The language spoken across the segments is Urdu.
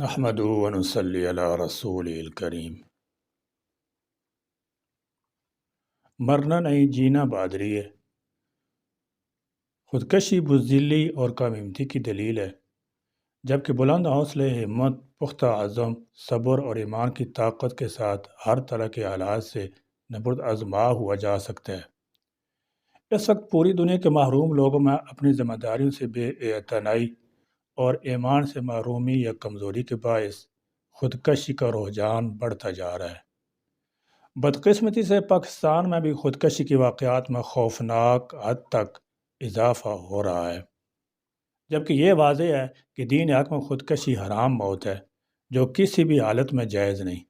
نحمدہ و نصلی علی رسول الکریم۔ مرنا نہیں جینا بہادری ہے۔ خودکشی بزدلی اور کم ہمتی کی دلیل ہے، جبکہ بلند حوصلے، ہمت، پختہ عزم، صبر اور ایمان کی طاقت کے ساتھ ہر طرح کے حالات سے نبرد آزما ہوا جا سکتا ہے۔ اس وقت پوری دنیا کے محروم لوگوں میں اپنی ذمہ داریوں سے بے اعتنائی اور ایمان سے محرومی یا کمزوری کے باعث خودکشی کا رجحان بڑھتا جا رہا ہے۔ بدقسمتی سے پاکستان میں بھی خودکشی کے واقعات میں خوفناک حد تک اضافہ ہو رہا ہے، جبکہ یہ واضح ہے کہ دین حق میں خودکشی حرام موت ہے جو کسی بھی حالت میں جائز نہیں۔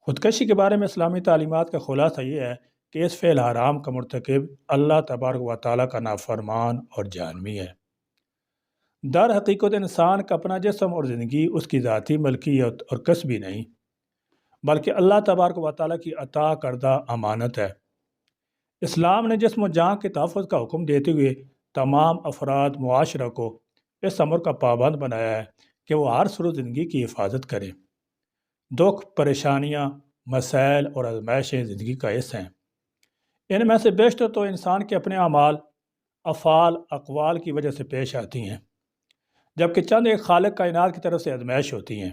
خودکشی کے بارے میں اسلامی تعلیمات کا خلاصہ یہ ہے کہ اس فعل حرام کا مرتکب اللہ تبارک و تعالیٰ کا نافرمان اور جہنمی ہے۔ در حقیقت انسان کا اپنا جسم اور زندگی اس کی ذاتی ملکیت اور کسبی نہیں، بلکہ اللہ تبارک و تعالیٰ کی عطا کردہ امانت ہے۔ اسلام نے جسم و جان کے تحفظ کا حکم دیتے ہوئے تمام افراد معاشرہ کو اس امر کا پابند بنایا ہے کہ وہ ہر سر زندگی کی حفاظت کریں۔ دکھ، پریشانیاں، مسائل اور آزمائشیں زندگی کا حصہ ہیں۔ ان میں سے بیشتر تو انسان کے اپنے اعمال، افعال، اقوال کی وجہ سے پیش آتی ہیں، جبکہ چند ایک خالق کائنات کی طرف سے آزمائش ہوتی ہیں۔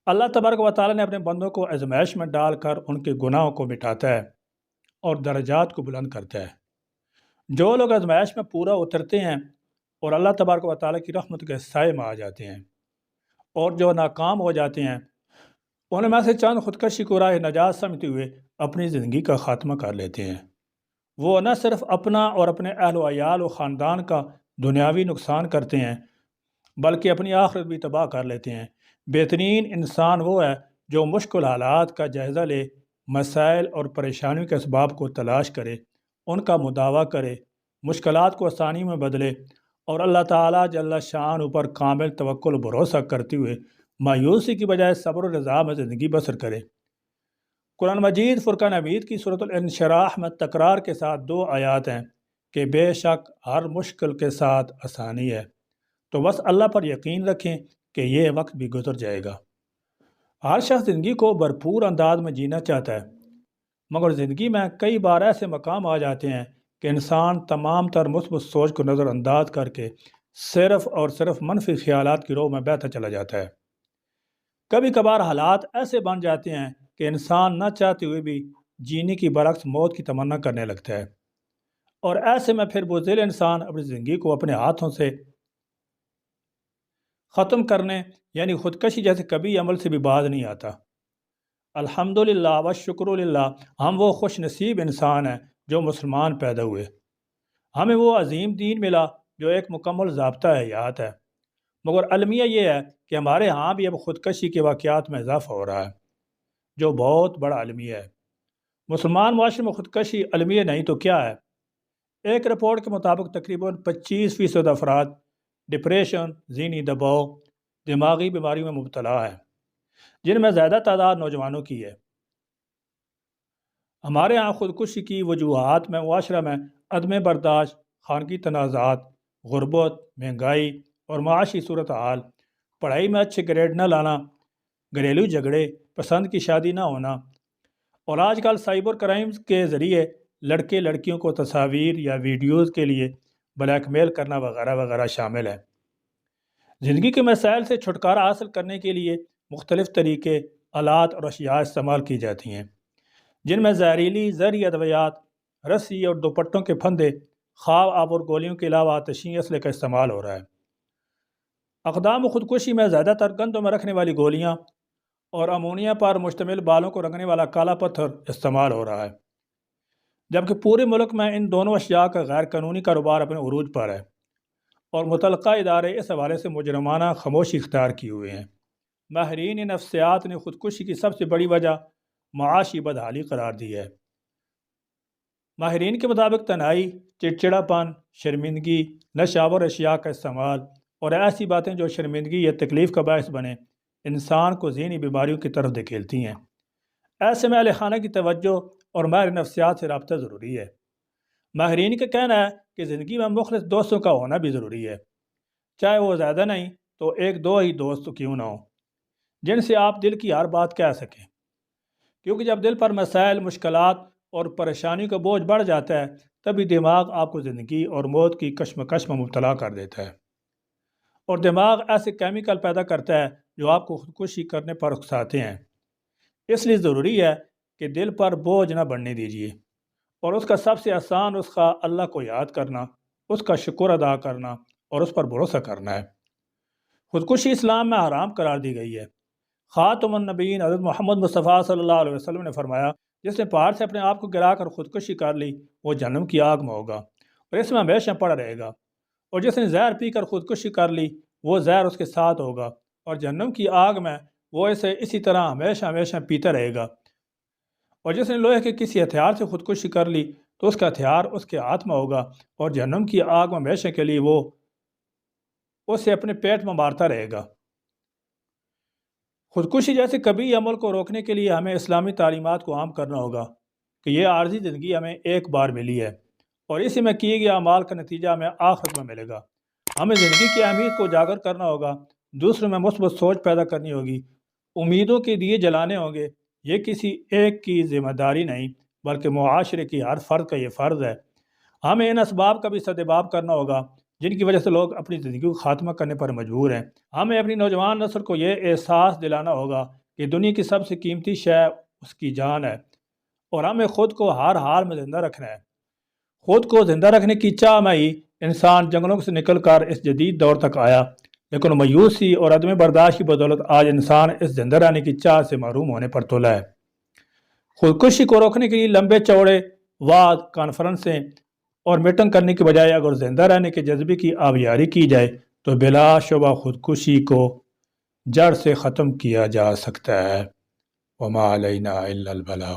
اللہ تبارک و تعالیٰ نے اپنے بندوں کو آزمائش میں ڈال کر ان کے گناہوں کو مٹاتا ہے اور درجات کو بلند کرتا ہے۔ جو لوگ آزمائش میں پورا اترتے ہیں اور اللہ تبارک و تعالیٰ کی رحمت کے سائے میں آ جاتے ہیں، اور جو ناکام ہو جاتے ہیں، ان میں سے چند خودکشی کو راہ نجات سمجھتے ہوئے اپنی زندگی کا خاتمہ کر لیتے ہیں۔ وہ نہ صرف اپنا اور اپنے اہل و عیال و خاندان کا دنیاوی نقصان کرتے ہیں، بلکہ اپنی آخرت بھی تباہ کر لیتے ہیں۔ بہترین انسان وہ ہے جو مشکل حالات کا جائزہ لے، مسائل اور پریشانیوں کے اسباب کو تلاش کرے، ان کا مداوع کرے، مشکلات کو آسانی میں بدلے اور اللہ تعالیٰ جل شان پر کامل توکل و بھروسہ کرتے ہوئے مایوسی کی بجائے صبر و رضا میں زندگی بسر کرے۔ قرآن مجید فرقان حمید کی سورۃ الانشراح میں تکرار کے ساتھ 2 آیات ہیں کہ بے شک ہر مشکل کے ساتھ آسانی ہے، تو بس اللہ پر یقین رکھیں کہ یہ وقت بھی گزر جائے گا۔ ہر شخص زندگی کو بھرپور انداز میں جینا چاہتا ہے، مگر زندگی میں کئی بار ایسے مقام آ جاتے ہیں کہ انسان تمام تر مثبت سوچ کو نظر انداز کر کے صرف اور صرف منفی خیالات کی رو میں بہتا چلا جاتا ہے۔ کبھی کبھار حالات ایسے بن جاتے ہیں کہ انسان نہ چاہتے ہوئے بھی جینے کی برعکس موت کی تمنا کرنے لگتا ہے، اور ایسے میں پھر بزدل انسان اپنی زندگی کو اپنے ہاتھوں سے ختم کرنے یعنی خودکشی جیسے کبھی عمل سے بھی باز نہیں آتا۔ الحمدللہ و شکر للہ، ہم وہ خوش نصیب انسان ہیں جو مسلمان پیدا ہوئے۔ ہمیں وہ عظیم دین ملا جو ایک مکمل ضابطہ حیات ہے، مگر المیہ یہ ہے کہ ہمارے ہاں بھی اب خودکشی کے واقعات میں اضافہ ہو رہا ہے، جو بہت بڑا المیہ ہے۔ مسلمان معاشرے میں خودکشی المیہ نہیں تو کیا ہے؟ ایک رپورٹ کے مطابق تقریباً 25% افراد ڈپریشن، ذہنی دباؤ، دماغی بیماریوں میں مبتلا ہیں، جن میں زیادہ تعداد نوجوانوں کی ہے۔ ہمارے ہاں خودکشی کی وجوہات میں معاشرہ میں عدم برداشت، خانگی تنازعات، غربت، مہنگائی اور معاشی صورتحال، پڑھائی میں اچھے گریڈ نہ لانا، گھریلو جھگڑے، پسند کی شادی نہ ہونا، اور آج کل سائبر کرائمز کے ذریعے لڑکے لڑکیوں کو تصاویر یا ویڈیوز کے لیے بلیک میل کرنا وغیرہ وغیرہ شامل ہے۔ زندگی کے مسائل سے چھٹکارا حاصل کرنے کے لیے مختلف طریقے، آلات اور اشیاء استعمال کی جاتی ہیں، جن میں زہریلی زہری ادویات، رسی اور دوپٹوں کے پھندے، خواب آب اور گولیوں کے علاوہ آتشی اسلحے کا استعمال ہو رہا ہے۔ اقدام خودکشی میں زیادہ تر گندوں میں رکھنے والی گولیاں اور امونیا پر مشتمل بالوں کو رنگنے والا کالا پتھر استعمال ہو رہا ہے، جبکہ پورے ملک میں ان دونوں اشیاء کا غیر قانونی کاروبار اپنے عروج پر ہے، اور متعلقہ ادارے اس حوالے سے مجرمانہ خاموشی اختیار کیے ہوئے ہیں۔ ماہرین نفسیات نے خودکشی کی سب سے بڑی وجہ معاشی بدحالی قرار دی ہے۔ ماہرین کے مطابق تنہائی، چڑچڑاپن، شرمندگی، نشاور اشیاء کا استعمال اور ایسی باتیں جو شرمندگی یا تکلیف کا باعث بنے، انسان کو ذہنی بیماریوں کی طرف دھکیلتی ہیں۔ ایسے میں اہل خانہ کی توجہ اور ماہر نفسیات سے رابطہ ضروری ہے۔ ماہرین کا کہنا ہے کہ زندگی میں مخلص دوستوں کا ہونا بھی ضروری ہے، چاہے وہ زیادہ نہیں تو ایک دو ہی دوست کیوں نہ ہوں جن سے آپ دل کی ہر بات کہہ سکیں، کیونکہ جب دل پر مسائل، مشکلات اور پریشانی کا بوجھ بڑھ جاتا ہے تبھی دماغ آپ کو زندگی اور موت کی کشمکش میں مبتلا کر دیتا ہے، اور دماغ ایسے کیمیکل پیدا کرتا ہے جو آپ کو خودکشی کرنے پر اکساتے ہیں۔ اس لیے ضروری ہے کہ دل پر بوجھ نہ بڑھنے دیجیے، اور اس کا سب سے آسان نسخہ اللہ کو یاد کرنا، اس کا شکر ادا کرنا اور اس پر بھروسہ کرنا ہے۔ خودکشی اسلام میں حرام قرار دی گئی ہے۔ خاتم النبیین حضرت محمد مصطفیٰ صلی اللہ علیہ وسلم نے فرمایا، جس نے پہاڑ سے اپنے آپ کو گرا کر خودکشی کر لی وہ جہنم کی آگ میں ہوگا اور اس میں ہمیشہ پڑا رہے گا، اور جس نے زہر پی کر خودکشی کر لی وہ زہر اس کے ساتھ ہوگا اور جہنم کی آگ میں وہ اسے اسی طرح ہمیشہ ہمیشہ پیتا رہے گا، اور جس نے لوہے کے کسی ہتھیار سے خودکشی کر لی تو اس کا ہتھیار اس کے ہاتھ میں ہوگا اور جہنم کی آگ میں ہمیشہ کے لیے وہ اسے اپنے پیٹ میں مارتا رہے گا۔ خودکشی جیسے کبھی عمل کو روکنے کے لیے ہمیں اسلامی تعلیمات کو عام کرنا ہوگا کہ یہ عارضی زندگی ہمیں ایک بار ملی ہے اور اسی میں کیے گئے اعمال کا نتیجہ ہمیں آخرت میں ملے گا۔ ہمیں زندگی کی اہمیت کو اجاگر کرنا ہوگا، دوسروں میں مثبت سوچ پیدا کرنی ہوگی، امیدوں کے دیے جلانے ہوں گے۔ یہ کسی ایک کی ذمہ داری نہیں بلکہ معاشرے کی ہر فرد کا یہ فرض ہے۔ ہمیں ان اسباب کا بھی سدباب کرنا ہوگا جن کی وجہ سے لوگ اپنی زندگی کو خاتمہ کرنے پر مجبور ہیں۔ ہمیں اپنی نوجوان نسل کو یہ احساس دلانا ہوگا کہ دنیا کی سب سے قیمتی شے اس کی جان ہے، اور ہمیں خود کو ہر حال میں زندہ رکھنا ہے۔ خود کو زندہ رکھنے کی چاہ میں ہی انسان جنگلوں سے نکل کر اس جدید دور تک آیا، لیکن مایوسی اور عدم برداشت کی بدولت آج انسان اس زندہ رہنے کی چاہ سے محروم ہونے پر تلا ہے۔ خودکشی کو روکنے کے لیے لمبے چوڑے وعظ، کانفرنسیں اور میٹنگ کرنے کے بجائے اگر زندہ رہنے کے جذبے کی آبیاری کی جائے تو بلا شبہ خودکشی کو جڑ سے ختم کیا جا سکتا ہے۔ وما علینا الا البلاغ۔